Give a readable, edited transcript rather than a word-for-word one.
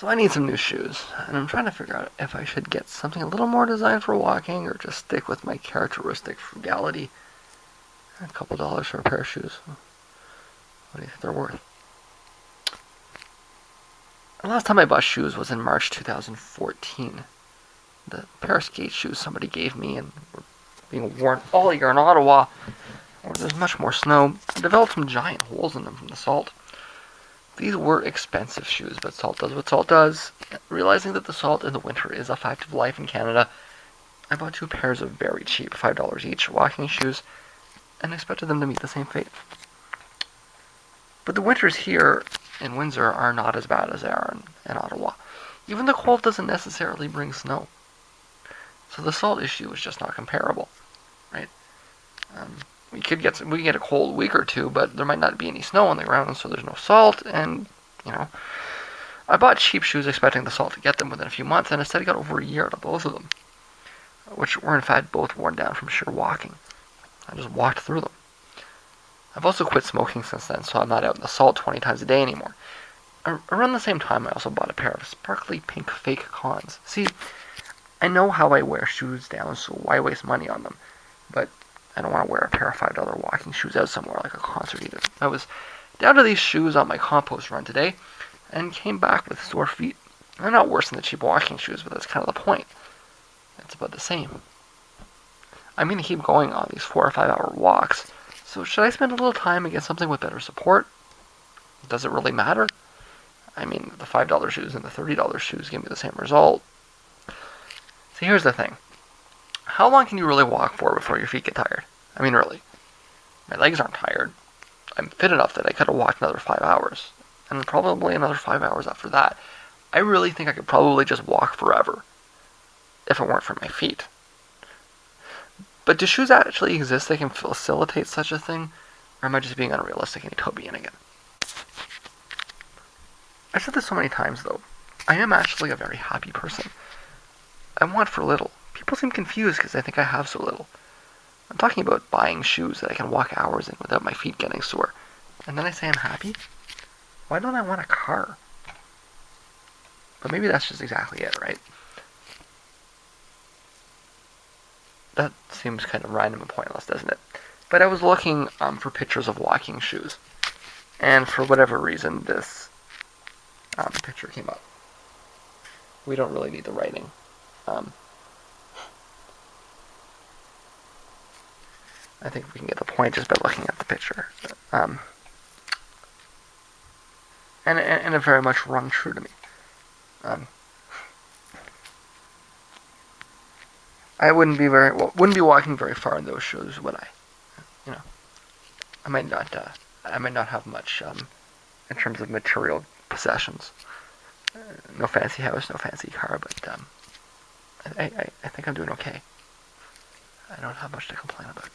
So I need some new shoes, and I'm trying to figure out if I should get something a little more designed for walking or just stick with my characteristic frugality. A couple dollars for a pair of shoes. What do you think they're worth? The last time I bought shoes was in March 2014. The pair of skate shoes somebody gave me and were being worn all year in Ottawa, where there's much more snow, developed some giant holes in them from the salt. These were expensive shoes, but salt does what salt does. Realizing that the salt in the winter is a fact of life in Canada, I bought 2 pairs of very cheap, $5 each, walking shoes, and expected them to meet the same fate. But the winters here in Windsor are not as bad as they are in Ottawa. Even the cold doesn't necessarily bring snow. So the salt issue is just not comparable, right? We could get a cold week or two, but there might not be any snow on the ground, so there's no salt. And I bought cheap shoes expecting the salt to get them within a few months, and instead it got over a year out of both of them, which were in fact both worn down from sheer walking. I just walked through them. I've also quit smoking since then, so I'm not out in the salt 20 times a day anymore. Around the same time, I also bought a pair of sparkly pink fake Cons. See, I know how I wear shoes down, so why waste money on them? But I don't want to wear a pair of $5 walking shoes out somewhere like a concert either. I was down to these shoes on my compost run today, and came back with sore feet. They're not worse than the cheap walking shoes, but that's kind of the point. It's about the same. I'm going to keep going on these 4 or 5 hour walks, so should I spend a little time and get something with better support? Does it really matter? I mean, the $5 shoes and the $30 shoes give me the same result. See, here's the thing. How long can you really walk for before your feet get tired? I mean, really. My legs aren't tired. I'm fit enough that I could have walked another 5 hours. And probably another 5 hours after that. I really think I could probably just walk forever if it weren't for my feet. But do shoes actually exist that can facilitate such a thing? Or am I just being unrealistic and utopian again? I've said this so many times, though. I am actually a very happy person. I want for little. People seem confused because they think I have so little. I'm talking about buying shoes that I can walk hours in without my feet getting sore. And then I say I'm happy? Why don't I want a car? But maybe that's just exactly it, right? That seems kind of random and pointless, doesn't it? But I was looking for pictures of walking shoes. And for whatever reason, this picture came up. We don't really need the writing. I think we can get the point just by looking at the picture. And it very much rung true to me. I wouldn't be walking very far in those shoes, would I? I might not have much in terms of material possessions. No fancy house, no fancy car, but I think I'm doing okay. I don't have much to complain about.